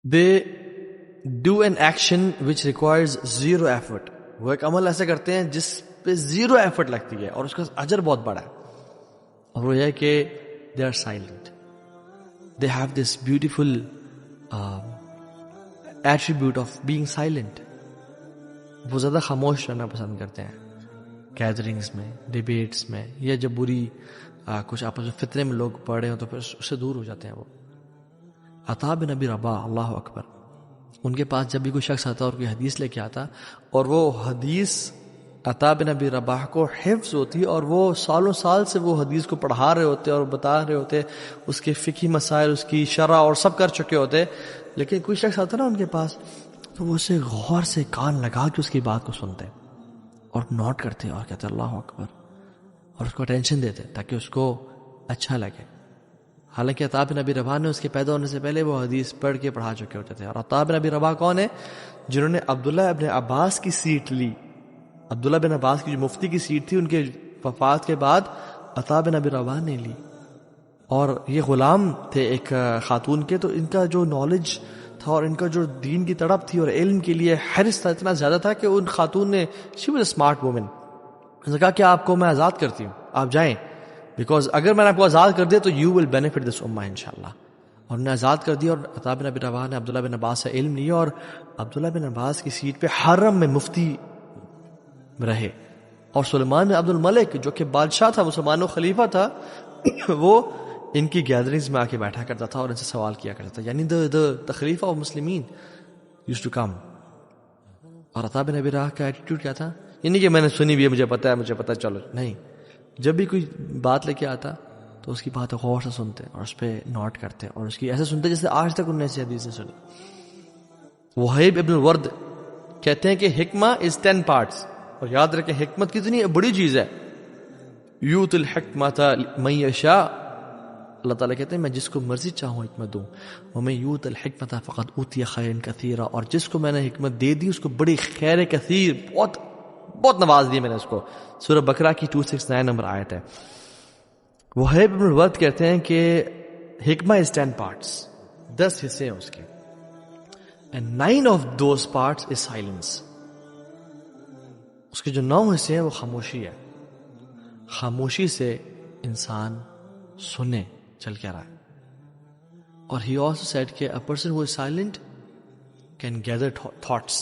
They do an action which requires zero effort. وہ ایک عمل ایسے کرتے ہیں جس پہ زیرو ایفرٹ لگتی ہے اور اس کا اجر بہت بڑا ہے، اور وہ یہ کہ they are silent. They have this beautiful attribute of being silent. وہ زیادہ خاموش رہنا پسند کرتے ہیں گیدرنگز میں، ڈیبیٹس میں، یا جب بری کچھ آپس میں فتنے میں لوگ پڑے ہوں تو پھر اس سے دور ہو جاتے ہیں. وہ عطا بن ابی رباح، اللہ اکبر، ان کے پاس جب بھی کوئی شخص آتا اور کوئی حدیث لے کے آتا اور وہ حدیث عطا بن ابی رباح کو حفظ ہوتی اور وہ سالوں سال سے وہ حدیث کو پڑھا رہے ہوتے اور بتا رہے ہوتے، اس کے فقہی مسائل، اس کی شرح اور سب کر چکے ہوتے، لیکن کوئی شخص آتا نا ان کے پاس تو وہ اسے غور سے کان لگا کے اس کی بات کو سنتے اور نوٹ کرتے اور کہتے اللہ اکبر، اور اس کو اٹینشن دیتے تاکہ اس کو اچھا لگے. حالانکہ عطا بن ابی رباح نے اس کے پیدا ہونے سے پہلے وہ حدیث پڑھ کے پڑھا چکے ہوتے تھے. اور عطا بن ابی رباح کون ہے؟ جنہوں نے عبداللہ ابن عباس کی سیٹ لی. عبداللہ بن عباس کی جو مفتی کی سیٹ تھی ان کے وفات کے بعد عطا بن ابی رباح نے لی. اور یہ غلام تھے ایک خاتون کے، تو ان کا جو نالج تھا اور ان کا جو دین کی تڑپ تھی اور علم کے لیے حرص تھا اتنا زیادہ تھا کہ ان خاتون نے she was a smart woman, نے کہا کہ آپ کو میں آزاد کرتی ہوں، آپ جائیں، بیکاز اگر میں نے آپ کو آزاد کر دیا تو یو ول بینیفٹ دس امہ انشاءاللہ. اور انہیں آزاد کر دیا، اور عطا بن ابی رباح نے عبداللہ بن عباس سے علم لیا اور عبداللہ بن عباس کی سیٹ پہ حرم میں مفتی رہے. اور سلیمان بن عبد الملک جو کہ بادشاہ تھا، مسلمانوں خلیفہ تھا، وہ ان کی گیدرنگز میں آ کے بیٹھا کرتا تھا اور ان سے سوال کیا کرتا تھا. یعنی the خلیفہ آف مسلمین used to come. اور عطا بن ابی رباح کا ایٹیٹیوڈ کیا تھا؟ یعنی کہ میں نے سنی بھی ہے، مجھے پتا ہے چلو، نہیں. جب بھی کوئی بات لے کے آتا تو اس کی بات غور سے سنتے اور اس پہ نوٹ کرتے اور اس کی ایسے سنتے جیسے آج تک انہوں نے ایسی حدیث سنی. وہیب ابن الورد کہتے ہیں کہ حکمہ از 10 parts. اور یاد رکھیں حکمت کتنی بڑی چیز ہے. یوت الحکمت من یشاء، اللہ تعالیٰ کہتے ہیں میں جس کو مرضی چاہوں حکمت دوں. ومن یوت الحکمت فقد اوتی خیرا کثیرا، اور جس کو میں نے حکمت دے دی اس کو بڑی خیر کثیر، بہت نواز دی میں نے اس کو. سورہ بقرہ کی 269 نمبر آیت ہے. وہیب ابن الورد کہتے ہیں کہ حکمہ از 10 parts، 10 حصے ہیں اس کے. And 9 of those parts is silence. اس کے جو 9 حصے ہیں وہ خاموشی ہے. خاموشی سے انسان سنے چل کیا رہا ہے. اور he also said کہ a person who is silent can gather thoughts.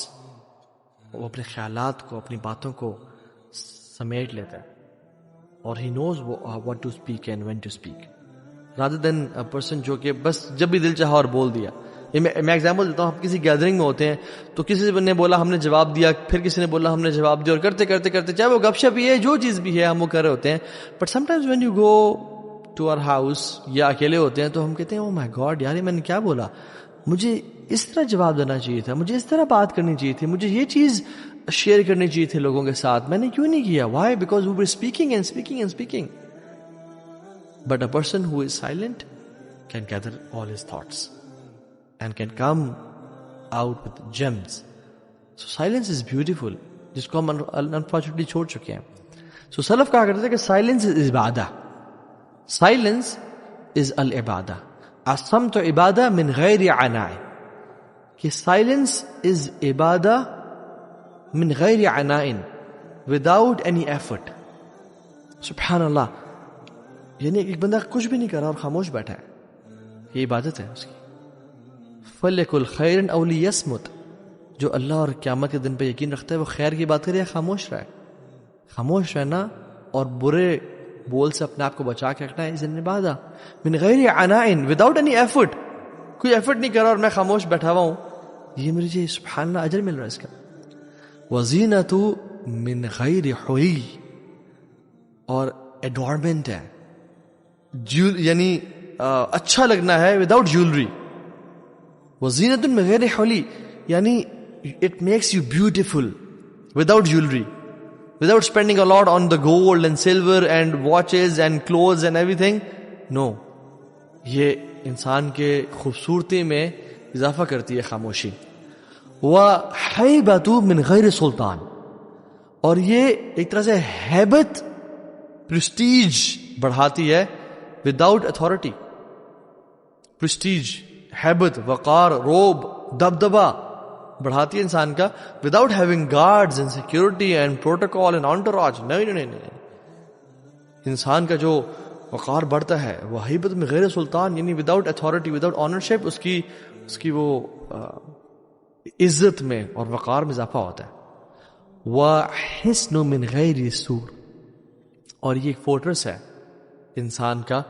وہ اپنے خیالات کو، اپنی باتوں کو سمیٹ لیتا ہے. اور he knows what to speak and when to speak. rather than a person جو کہ بس جب بھی دل چاہا اور بول دیا. میں ایگزامپل دیتا ہوں، آپ کسی گیدرنگ میں ہوتے ہیں تو کسی نے بولا ہم نے جواب دیا، پھر کسی نے بولا ہم نے جواب دیا، اور کرتے کرتے کرتے چاہے وہ گپ شپ ہی ہے، جو چیز بھی ہے ہم وہ کر رہے ہوتے ہیں. But sometimes when you go to our house یا اکیلے ہوتے ہیں تو ہم کہتے ہیں او مائی گاڈ یار میں نے کیا بولا، مجھے اس طرح جواب دینا چاہیے تھا، مجھے اس طرح بات کرنی چاہیے تھی، مجھے یہ چیز شیئر کرنی چاہیے تھی لوگوں کے ساتھ، میں نے کیوں نہیں کیا. Why? Because we were speaking and speaking and speaking. But a person who is silent can gather all his thoughts and can come out with gems. So silence is beautiful, جس کو ہم unfortunately چھوڑ چکے ہیں. So سلف کہا کرتے تھے کہ silence is Ubadah. Silence is العبادہ. الصمت Ubadah من غیر عناء. کہ silence is عبادہ من غیر عناء without any effort. سبحان اللہ. یعنی ایک بندہ کچھ بھی نہیں کر رہا اور خاموش بیٹھا ہے، یہ عبادت ہے اس کی. فَلْيَكُلْ خَيْرًا أَوْ لِيَصْمُتْ. جو اللہ اور قیامت کے دن پہ یقین رکھتا ہے وہ خیر کی بات کرے یا خاموش رہے. خاموش رہنا اور برے بول سے اپنے آپ کو بچا کے رکھنا ہے اس عبادہ. من غیر عناء وداؤٹ اینی ایفرٹ. کوئی ایفرٹ نہیں کر رہا اور میں خاموش بیٹھا ہوا ہوں، یہ مجھے سبحان اللہ اجر مل رہا ہے اس کا. وَزِینَةُ من غیر حلی. اور ایڈورنمنٹ ہے، یعنی اچھا لگنا ہے وداؤٹ جیولری. وزینت من غیر حلی یعنی it makes you beautiful without jewelry, without spending a lot on the gold and silver and watches and clothes and everything. No, یہ انسان کے خوبصورتی میں اضافہ کرتی ہے خاموشی. وَحَيْبَةُ من غیر سلطان. اور یہ ایک طرح سے ہیبت، پریسٹیج بڑھاتی ہے وداؤٹ اتھارٹی. پریسٹیج، ہیبت، وقار، روب، دبدبا بڑھاتی ہے انسان کا without having guards and security and protocol and entourage. نہیں. انسان کا جو وقار بڑھتا ہے وہ ہیبت میں غیر سلطان، یعنی وداؤٹ اتھارٹی، وداؤٹ آنرشپ، اس کی وہ عزت میں اور وقار میں اضافہ ہوتا ہے. وَحِسْنُ مِنْ غَيْرِ سُورٍ، اور یہ ایک فورٹرس ہے انسان کا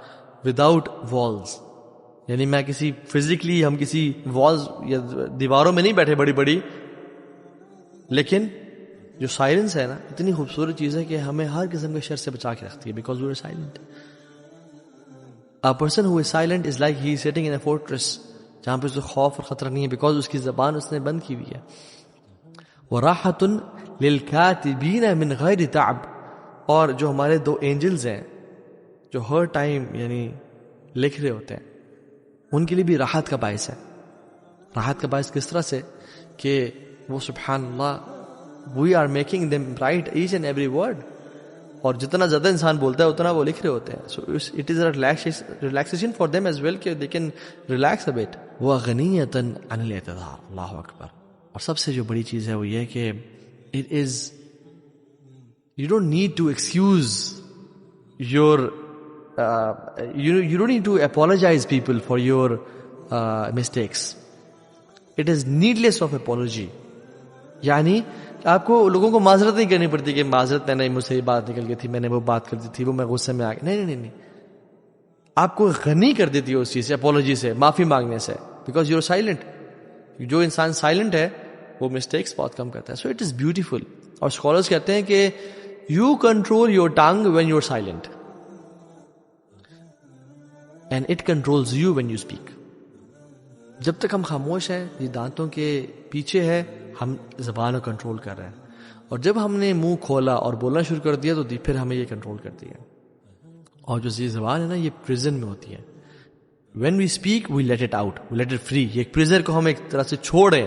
وداؤٹ والز. یعنی میں کسی فزیکلی، ہم کسی والز یا دیواروں میں نہیں بیٹھے بڑی بڑی، لیکن جو سائلنس ہے نا، اتنی خوبصورت چیز ہے کہ ہمیں ہر قسم کے شر سے بچا کے رکھتی ہے. Because we are silent. A person who is silent is like he is sitting in a fortress، جہاں پہ اسے خوف اور خطرہ نہیں ہے، بیکاز اس کی زبان اس نے بند کی ہوئی ہے. وَرَاحَةٌ لِلْكَاتِبِينَ مِنْ غَيْرِ تَعْبٍ، اور جو ہمارے 2 اینجلز ہیں جو ہر ٹائم یعنی لکھ رہے ہوتے ہیں، ان کے لیے بھی راحت کا باعث ہے. راحت کا باعث کس طرح سے کہ وہ سبحان اللہ we are making them write each and every word, اور جتنا زیادہ انسان بولتا ہے اتنا وہ لکھ رہے ہوتے ہیں. So it is a relaxation for them as well کہ they can relax a bit. وَغَنِيَّةً عَنِ الْاعْتِذَارِ، اللہ اکبر. اور سب سے جو بڑی چیز ہے وہ یہ کہ it is you don't need to excuse your you don't need to apologize people for your mistakes. It is needless of apology. یعنی آپ کو لوگوں کو معذرت نہیں کرنی پڑتی کہ معذرت میں نے مجھ سے یہ بات نکل گئی تھی، میں نے وہ بات کر دی تھی، وہ میں غصے میں آ گیا. نہیں. آپ کو غنی کر دیتی ہے اس چیز سے، اپولوجی سے، معافی مانگنے سے. Because you are silent. جو انسان سائلنٹ ہے وہ مسٹیکس بہت کم کرتا ہے. So it is beautiful. اور اسکالرس کہتے ہیں کہ you control your tongue when you are silent and it controls you when you speak. جب تک ہم خاموش ہیں، یہ دانتوں کے پیچھے ہے، ہم زبان کو کنٹرول کر رہے ہیں. اور جب ہم نے منہ کھولا اور بولنا شروع کر دیا تو پھر ہمیں یہ کنٹرول کرتی ہے. اور جو یہ زبان ہے نا، یہ پریزن میں ہوتی ہے. when we speak we let it out, we let it free. یہ ایک پریزر کو ہم ایک طرح سے چھوڑیں،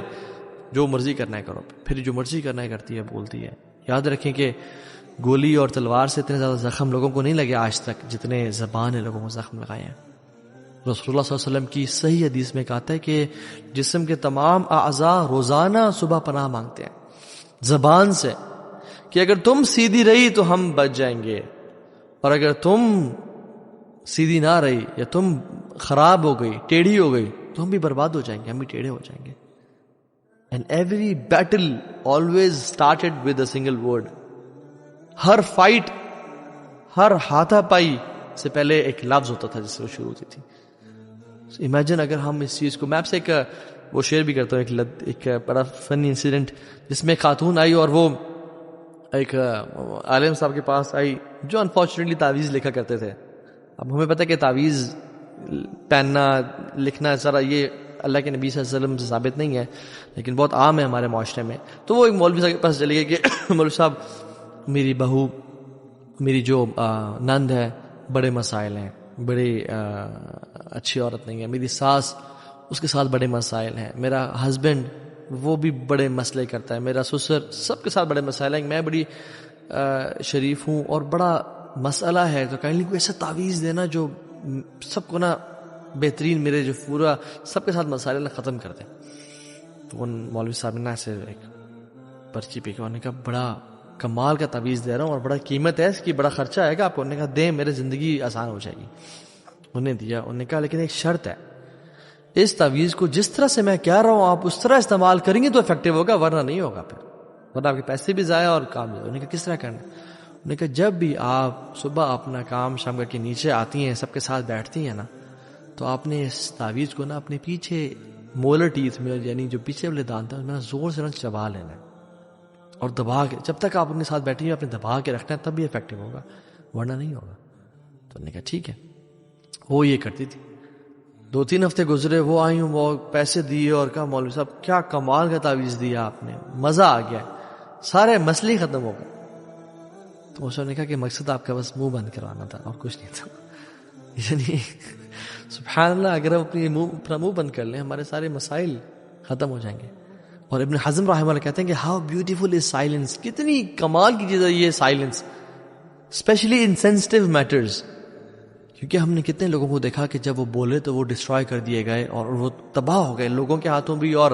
جو مرضی کرنا ہے کرو، پھر جو مرضی کرنا ہے کرتی ہے، بولتی ہے. یاد رکھیں کہ گولی اور تلوار سے اتنے زیادہ زخم لوگوں کو نہیں لگے آج تک جتنے زبان نے لوگوں کو زخم لگائے ہیں. رسول اللہ صلی اللہ علیہ وسلم کی صحیح حدیث میں کہتا ہے کہ جسم کے تمام اعضاء روزانہ صبح پناہ مانگتے ہیں زبان سے، کہ اگر تم سیدھی رہی تو ہم بچ جائیں گے، اور اگر تم سیدھی نہ رہی یا تم خراب ہو گئی، ٹیڑھی ہو گئی، تو ہم بھی برباد ہو جائیں گے، ہم بھی ٹیڑھے ہو جائیں گے. And every battle always started with a single word. ہر فائٹ، ہر ہاتھا پائی سے پہلے ایک لفظ ہوتا تھا جس سے وہ شروع ہوتی تھی. امیجن اگر ہم اس چیز کو، میں آپ سے ایک وہ شیئر بھی کرتا ہوں، ایک بڑا فنی انسیڈنٹ جس میں خاتون آئی اور وہ ایک عالم صاحب کے پاس آئی جو انفارچونیٹلی تعویذ لکھا کرتے تھے. اب ہمیں پتہ ہے کہ تعویذ پہننا، لکھنا سارا یہ اللہ کے نبی صلی اللہ علیہ وسلم سے ثابت نہیں ہے، لیکن بہت عام ہے ہمارے معاشرے میں. تو وہ ایک مولوی صاحب کے پاس چلے گئے کہ مولوی صاحب میری بہو، میری جو نند ہے، بڑے مسائل ہیں، بڑی اچھی عورت نہیں ہے، میری ساس، اس کے ساتھ بڑے مسائل ہیں، میرا ہسبینڈ وہ بھی بڑے مسئلے کرتا ہے، میرا سسر، سب کے ساتھ بڑے مسائل ہیں، میں بڑی شریف ہوں اور بڑا مسئلہ ہے. تو کہیں کوئی ایسا تعویذ دینا جو سب کو نا بہترین، میرے جو پورا سب کے ساتھ مسائل ختم کر دیں. تو ان مولوی صاحب نے ایسے ایک پرچی پہ انہوں نے کہا بڑا کمال کا تعویذ دے رہا ہوں اور بڑا قیمت ہے اس کی، بڑا خرچہ آئے گا آپ کو. انہوں نے کہا دیں، میرے زندگی آسان ہو جائے گی. انہیں دیا. انہوں نے کہا لیکن ایک شرط ہے، اس تعویذ کو جس طرح سے میں کہہ رہا ہوں آپ اس طرح استعمال کریں گے تو افیکٹو ہوگا، ورنہ نہیں ہوگا، پھر ورنہ آپ کے پیسے بھی ضائع اور کام بھی. انہوں نے کہا کس طرح کرنا؟ انہوں نے کہا جب بھی آپ صبح اپنا کام شام کر کے نیچے آتی ہیں، سب کے ساتھ بیٹھتی ہیں نا، تو آپ نے اس تعویذ کو نا اپنے پیچھے مولر ٹیتھ میں، یعنی جو پیچھے والے دانت ہیں اس میں زور سے چبا لینا ہے اور دبا کے، جب تک آپ ان کے ساتھ بیٹھی ہیں آپ نے دبا کے رکھنا ہے، تب بھی افیکٹو ہوگا، ورنہ نہیں ہوگا. تو انہوں نے کہا ٹھیک ہے. وہ یہ کرتی تھی. 2-3 ہفتے گزرے، وہ آئی ہوں، وہ پیسے دیے اور کہا مولوی صاحب کیا کمال کا تعویذ دیا آپ نے، مزہ آ گیا، سارے مسئلے ختم ہو گئے. تو اس نے کہا کہ مقصد آپ کا بس منہ بند کروانا تھا اور کچھ نہیں تھا. یعنی سبحان اللہ، اگر ہم اپنا منہ بند کر لیں ہمارے سارے مسائل ختم ہو جائیں گے. اور ابن حزم رحمہ اللہ کہتے ہیں کہ ہاؤ بیوٹیفل از سائلنس، کتنی کمال کی چیز ہے یہ silence, specially in sensitive matters. کیونکہ ہم نے کتنے لوگوں کو دیکھا کہ جب وہ بولے تو وہ ڈسٹرائے کر دیے گئے اور وہ تباہ ہو گئے لوگوں کے ہاتھوں بھی اور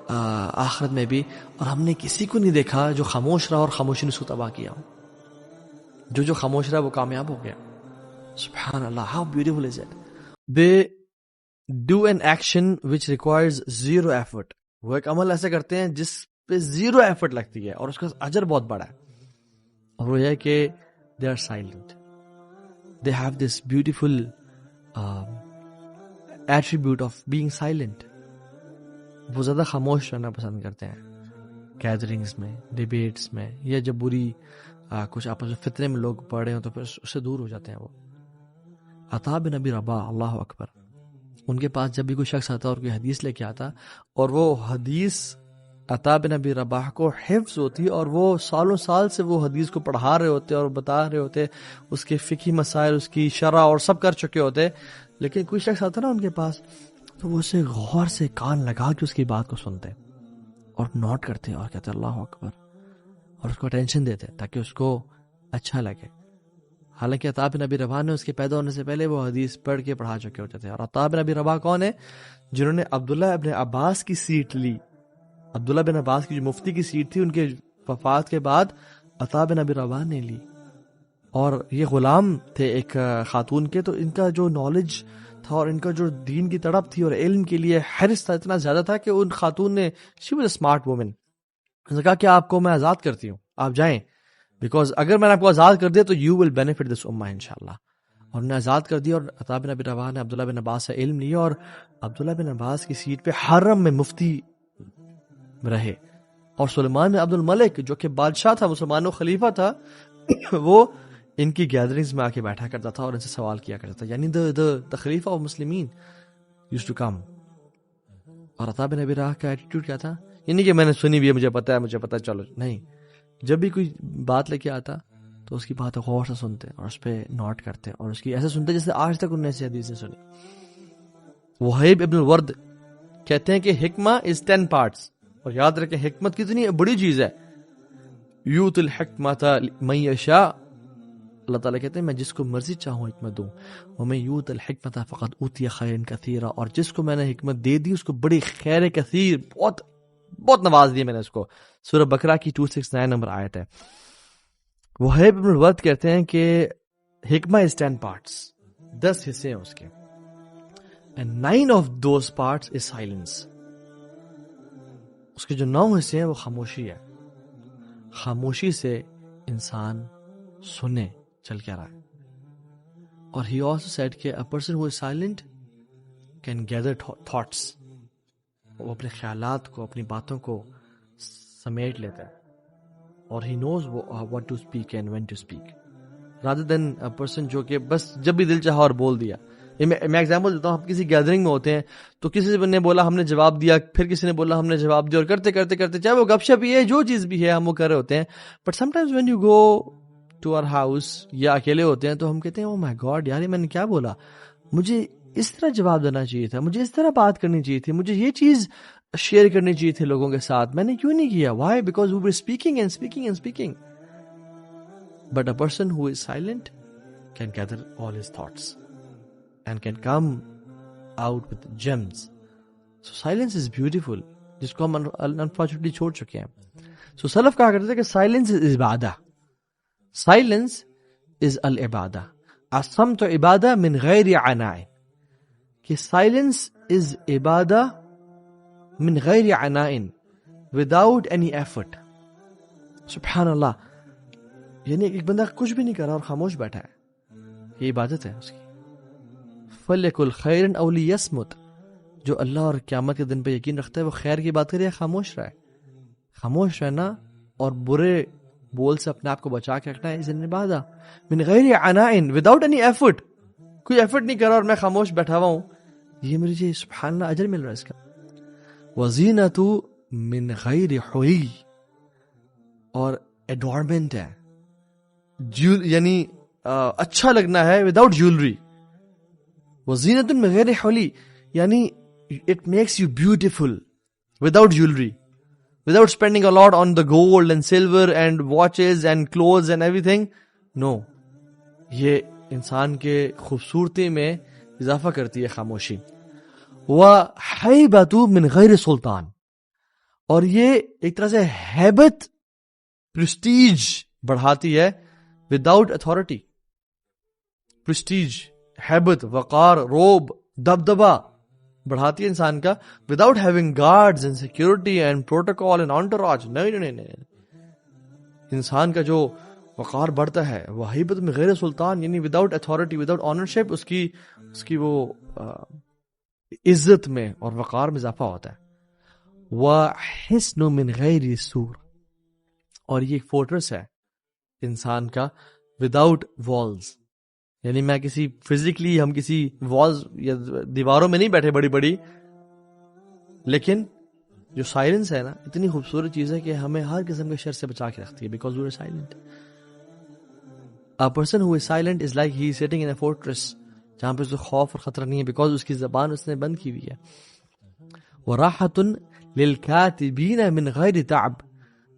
آخرت میں بھی. اور ہم نے کسی کو نہیں دیکھا جو خاموش رہا اور خاموشی نے اس کو تباہ کیا. جو خاموش رہا وہ کامیاب ہو گیا. سبحان اللہ, how beautiful is it. They do an action which requires zero effort. وہ ایک عمل ایسے کرتے ہیں جس پہ زیرو ایفرٹ لگتی ہے اور اس کا اجر بہت بڑا ہے. اور وہ یہ ہے کہ they are silent. They have this beautiful attribute of being silent. وہ زیادہ خاموش رہنا پسند کرتے ہیں گیدرنگز میں, ڈیبیٹس میں, یا جب بری کچھ آپس میں فتنے میں لوگ پڑے ہوں تو پھر اس سے دور ہو جاتے ہیں. وہ عطا بن ابی رباح, اللہ اکبر, ان کے پاس جب بھی کوئی شخص آتا اور کوئی حدیث لے کے آتا اور وہ حدیث عطا بن ابی رباح کو حفظ ہوتی اور وہ سالوں سال سے وہ حدیث کو پڑھا رہے ہوتے اور بتا رہے ہوتے, اس کے فقہی مسائل, اس کی شرح اور سب کر چکے ہوتے, لیکن کوئی شخص آتا نا ان کے پاس تو وہ اسے غور سے کان لگا کے اس کی بات کو سنتے اور نوٹ کرتے اور کہتے اللہ اکبر, اور اس کو اٹینشن دیتے تاکہ اس کو اچھا لگے. حالانکہ عطا بن ابی رباح نے اس کے پیدا ہونے سے پہلے وہ حدیث پڑھ کے پڑھا چکے ہوتے تھے. اور عطا بن ابی رباح کون ہے؟ جنہوں نے عبداللہ ابن عباس کی سیٹ لی. عبداللہ بن عباس کی جو مفتی کی سیٹ تھی ان کے وفات کے بعد عطا بن ابی رباح نے لی. اور یہ غلام تھے ایک خاتون کے, تو ان کا جو نالج تھا اور ان کا جو دین کی تڑپ تھی اور علم کے لیے حرص تھا اتنا زیادہ تھا کہ ان خاتون نے, she was a smart woman, نے کہا کہ آپ کو میں آزاد کرتی ہوں, آپ جائیں, بیکاز اگر میں نے آپ کو آزاد کر دیا تو یو ول بینیفٹ دس امہ انشاءاللہ. اور انہیں آزاد کر دیا اور عطا بن ابی رباح نے عبداللہ بن عباس سے علم لیا اور عبداللہ بن عباس کی سیٹ پہ حرم میں مفتی رہے. اور سلیمان بن عبد الملک جو کہ بادشاہ تھا, مسلمانوں خلیفہ تھا, وہ ان کی گیدرنگز میں آ کے بیٹھا کرتا تھا اور ان سے سوال کیا کرتا تھا. یعنی the خلیفہ آف مسلمین used to come. اور عطا بن ابی رباح کا ایٹیٹیوڈ کیا تھا؟ یعنی کہ میں نے سنی بھی ہے, مجھے پتا ہے چلو, نہیں. جب بھی کوئی بات لے کے آتا تو اس کی بات غور سے سنتے اور اس پہ نوٹ کرتے اور اس کی ایسے سنتے جیسے آج تک انہوں نے ایسی حدیثیں سنی. وہیب ابن الورد کہتے ہیں کہ حکمہ is 10 parts. اور یاد رکھیں حکمت کتنی بڑی چیز ہے. یوت الحکمت من یشاء, اللہ تعالیٰ کہتے ہیں میں جس کو مرضی چاہوں حکمت دوں. ومن یوت الحکمت فقد اوتی خیرا کثیرا, اور جس کو میں نے حکمت دے دی اس کو بڑی خیر کثیر, بہت نواز دی میں نے اس کو. سورہ بقرہ کی 269 نمبر آیت ہے. وہیب ابن الورد کہتے ہیں کہ حکمہ is 10 parts, 10 حصے ہیں اس کے, and 9 of those parts is silence. اس کے جو 9 حصے ہیں وہ خاموشی ہے. خاموشی سے انسان سنے چل کیا رہا ہے. اور he also said کہ a person who is silent can gather thoughts. وہ اپنے خیالات کو, اپنی باتوں کو سمیٹ لیتا ہے. اور he knows what to speak and when to speak. rather than a person جو کہ بس جب بھی دل چاہا اور بول دیا. میں ایگزامپل دیتا ہوں, ہم کسی گیدرنگ میں ہوتے ہیں تو کسی نے بولا ہم نے جواب دیا, پھر کسی نے بولا ہم نے جواب دیا, اور کرتے کرتے کرتے چاہے وہ گپ شپ ہی ہے, جو چیز بھی ہے ہم وہ کر رہے ہوتے ہیں. But sometimes when you go to our house یا اکیلے ہوتے ہیں تو ہم کہتے ہیں او مائی گاڈ یار میں نے کیا بولا, مجھے اس طرح جواب دینا چاہیے تھا, مجھے اس طرح بات کرنی چاہیے تھی, مجھے یہ چیز شیئر کرنی چاہیے تھی لوگوں کے ساتھ, میں نے کیوں نہیں کیا. Why? Because we were speaking and speaking and speaking. But a person who is silent can gather all his thoughts and can come out with gems. So silence is beautiful, جس کو ہم unfortunately چھوڑ چکے ہیں. So سلف کہا کرتے تھے کہ silence is Ubadah. Silence is العبادہ. الصمت Ubadah من غیر عناء. کہ silence is عبادہ من غیر عناء, without any effort. سبحان اللہ. یعنی ایک بندہ کچھ بھی نہیں کر رہا اور خاموش بیٹھا ہے, یہ عبادت ہے اس کی. فَلْيَكُلْ خَيْرًا أَوْ لِيَصْمُتْ. جو اللہ اور قیامت کے دن پہ یقین رکھتا ہے وہ خیر کی بات کرے یا خاموش رہے. خاموش رہنا اور برے بول سے اپنے آپ کو بچا کے رکھنا ہے اس عبادہ. من غیر عناء, وداؤٹ اینی ایفرٹ. کوئی ایفرٹ نہیں کر رہا اور میں خاموش بیٹھا ہوا ہوں, یہ مجھے سبحان اللہ اجر مل رہا ہے اس کا. وَزِینَةُ من غیر حُلی, اور ایڈورنمنٹ ہے, یعنی اچھا لگنا ہے وداؤٹ جیولری. وزینت من غیر حلی, یعنی it makes you beautiful without jewelry, without spending a lot on the gold and silver and watches and clothes and everything. No, یہ انسان کے خوبصورتی میں اضافہ کرتی ہے خاموشی. وَحَيْبَةُ مِنْ غَيْرِ سُلطان, اور یہ ایک طرح سے ہیبت پرسٹیج بڑھاتی ہے وداؤٹ اتھارٹی. پرسٹیج, ہیبت, وقار, روب, دبدبا بڑھاتی ہے انسان کا without having guards and security and protocol and entourage. نہیں, انسان کا جو وقار بڑھتا ہے وہ ہیبت میں غیر سلطان, یعنی وداؤٹ اتھارٹی, وداؤٹ آنرشپ, اس کی وہ عزت میں اور وقار میں اضافہ ہوتا ہے. وَحِسْنُ مِنْ غَيْرِ سُورٍ, اور یہ ایک فورٹریس ہے انسان کا وداؤٹ والز. یعنی میں کسی فزیکلی ہم کسی والز یا دیواروں میں نہیں بیٹھے بڑی بڑی, لیکن جو سائلنس ہے نا, اتنی خوبصورت چیز ہے کہ ہمیں ہر قسم کے شر سے بچا کے رکھتی ہے. Because we are silent. A person who is silent is like he is sitting in a fortress, جہاں پہ اس کو خوف اور خطرہ نہیں ہے, بیکاز اس کی زبان اس نے بند کی ہوئی ہے. وَرَاحَةٌ لِلْكَاتِبِينَ مِنْ غَيْرِ تَعْبٍ,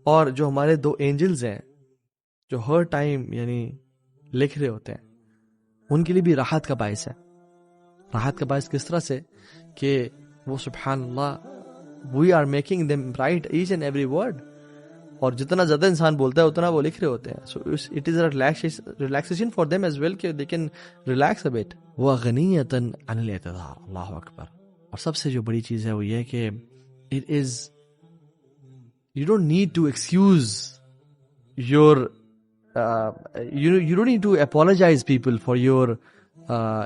اور جو ہمارے 2 اینجلز ہیں جو ہر ٹائم یعنی لکھ رہے ہوتے ہیں, ان کے لیے بھی راحت کا باعث ہے. راحت کا باعث کس طرح سے کہ وہ سبحان اللہ we are making them write each and every word, اور جتنا زیادہ انسان بولتا ہے اتنا وہ لکھ رہے ہوتے ہیں. so it is a relaxation for them as well کہ they can relax a bit. وَغَنِيَّةً عَنِ الْاعْتِذَارِ, اللہ اکبر. اور سب سے جو بڑی چیز ہے وہ یہ کہ it is you don't need to excuse your you don't need to apologize people for your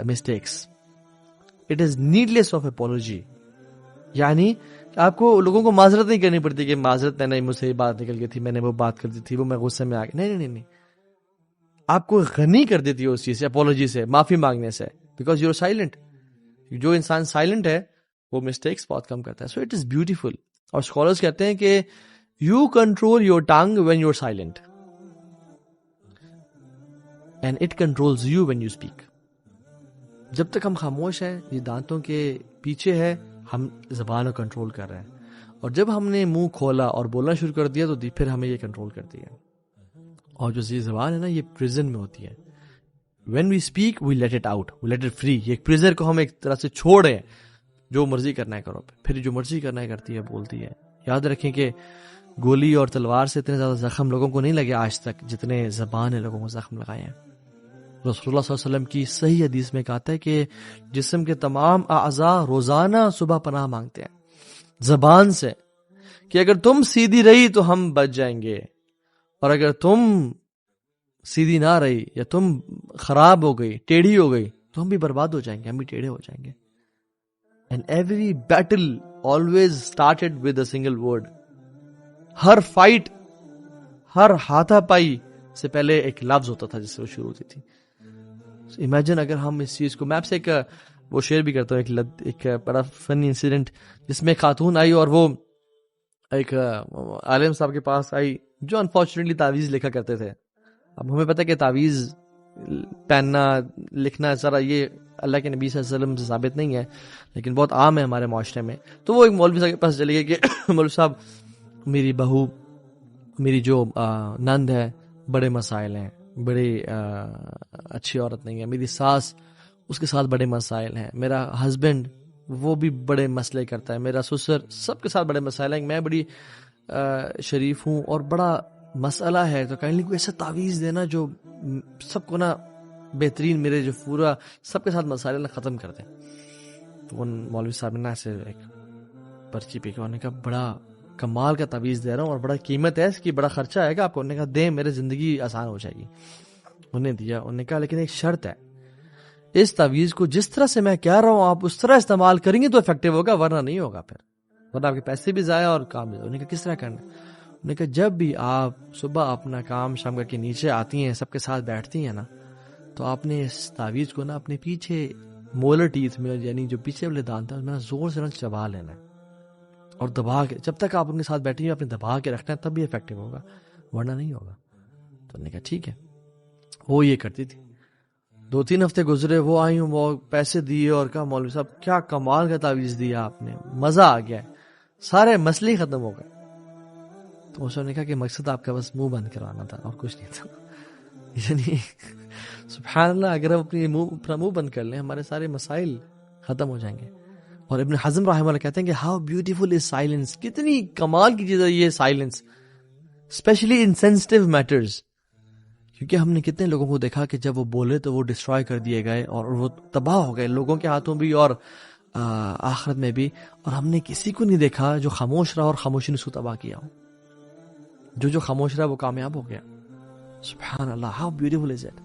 mistakes. It is needless of apology. یعنی آپ کو لوگوں کو معذرت نہیں کرنی پڑتی کہ معذرت نہیں, مجھ سے یہ بات نکل گئی تھی, میں نے وہ بات کر دی تھی, وہ میں غصے میں آ گیا. نہیں, آپ کو غنی کر دیتی ہے اس چیز سے, اپولوجی سے, معافی مانگنے سے, بیکاز یو آر سائلنٹ. جو انسان سائلنٹ ہے وہ مسٹیکس بہت کم کرتا ہے. So it is beautiful. اور اسکالرز کہتے ہیں کہ you control your tongue when you are silent and it controls you when you speak. جب تک ہم خاموش ہیں, یہ دانتوں کے پیچھے ہے, ہم زبان کو کنٹرول کر رہے ہیں, اور جب ہم نے منہ کھولا اور بولنا شروع کر دیا تو پھر ہمیں یہ کنٹرول کرتی ہے. اور جو یہ زبان ہے نا, یہ پریزن میں ہوتی ہے. When we speak we let it out, we let it free. یہ پریزر کو ہم ایک طرح سے چھوڑ رہے ہیں, جو مرضی کرنا ہے کرو, پھر جو مرضی کرنا ہے کرتی ہے, بولتی ہے. یاد رکھیں کہ گولی اور تلوار سے اتنے زیادہ زخم لوگوں کو نہیں لگے آج تک جتنے زبان نے لوگوں کو زخم لگائے ہیں. رسول اللہ صلی اللہ علیہ وسلم کی صحیح حدیث میں کہتا ہے کہ جسم کے تمام اعضاء روزانہ صبح پناہ مانگتے ہیں زبان سے, کہ اگر تم سیدھی رہی تو ہم بچ جائیں گے, اور اگر تم سیدھی نہ رہی یا تم خراب ہو گئی, ٹیڑھی ہو گئی, تو ہم بھی برباد ہو جائیں گے, ہم بھی ٹیڑھے ہو جائیں گے. And every battle always started with a single word. ہر فائٹ, ہر ہاتھا پائی سے پہلے ایک لفظ ہوتا تھا جس سے وہ شروع ہوتی تھی. امیجن اگر ہم اس چیز کو, میں آپ سے ایک وہ شیئر بھی کرتا ہوں, ایک بڑا فنی انسیڈنٹ, جس میں خاتون آئی اور وہ ایک عالم صاحب کے پاس آئی جو انفارچونیٹلی تعویذ لکھا کرتے تھے. اب ہمیں پتہ کہ تعویذ پہننا لکھنا ذرا یہ اللہ کے نبی صلی اللہ علیہ وسلم سے ثابت نہیں ہے, لیکن بہت عام ہے ہمارے معاشرے میں. تو وہ ایک مولوی صاحب کے پاس چلے گئے کہ مولوی صاحب, میری بہو, میری جو نند ہے, بڑے مسائل ہیں, بڑی اچھی عورت نہیں ہے, میری ساس, اس کے ساتھ بڑے مسائل ہیں, میرا ہسبینڈ وہ بھی بڑے مسئلے کرتا ہے, میرا سسر, سب کے ساتھ بڑے مسائل ہیں, میں بڑی شریف ہوں اور بڑا مسئلہ ہے, تو کہیں کوئی ایسا تعویذ دینا جو سب کو نا بہترین, میرے جو پورا سب کے ساتھ مسائل نہ ختم کر دیں. تو ان مولوی صاحب نے ایسے ایک پرچی پہ انہوں نے کہا بڑا کمال کا تعویذ دے رہا ہوں اور بڑا قیمت ہے اس کی, بڑا خرچہ آئے گا آپ کو. انہوں نے کہا دیں, میرے زندگی آسان ہو جائے گی. انہوں نے دیا. انہوں نے کہا لیکن ایک شرط ہے, اس تعویذ کو جس طرح سے میں کہہ رہا ہوں آپ اس طرح استعمال کریں گے تو افیکٹو ہوگا, ورنہ نہیں ہوگا, پھر ورنہ آپ کے پیسے بھی ضائع اور کام بھی ضائع. انہوں نے کہا کس طرح کرنا؟ انہوں نے کہا جب بھی آپ صبح اپنا کام شام کر کے نیچے آتی ہیں, سب کے ساتھ بیٹھتی ہیں نا, تو آپ نے اس تعویذ کو نا اپنے پیچھے مولر ٹیتھ میں, یعنی جو پیچھے والے دانت ہیں اس میں زور سے نا چبا لینا ہے اور دبا کے, جب تک آپ ان کے ساتھ بیٹھی ہیں اپنے دبا کے رکھنا ہے, تب بھی افیکٹو ہوگا, ورنہ نہیں ہوگا. تو انہوں نے کہا ٹھیک ہے. وہ یہ کرتی تھی. 2-3 ہفتے گزرے, وہ آئی ہوں, وہ پیسے دیے اور کہا مولوی صاحب کیا کمال کا تعویذ دیا آپ نے, مزہ آ گیا, سارے مسئلے ختم ہو گئے. تو اس نے کہا کہ مقصد آپ کا بس منہ بند کروانا تھا اور کچھ نہیں تھا. یعنی سبحان اللہ، اگر ہم اپنا منہ بند کر لیں ہمارے سارے مسائل ختم ہو جائیں گے. اور ابن حزم رحمہ اللہ کہتے ہیں کہ ہاؤ بیوٹیفل از سائلنس، کتنی کمال کی چیز ہے یہ silence, specially in sensitive matters. کیونکہ ہم نے کتنے لوگوں کو دیکھا کہ جب وہ بولے تو وہ ڈسٹروائے کر دیے گئے اور وہ تباہ ہو گئے، لوگوں کے ہاتھوں بھی اور آخرت میں بھی. اور ہم نے کسی کو نہیں دیکھا جو خاموش رہا اور خاموشی نے اس کو تباہ کیا ہو. جو خاموش رہا وہ کامیاب ہو گیا. سبحان اللہ، ہاؤ بیوٹیفل از اٹ.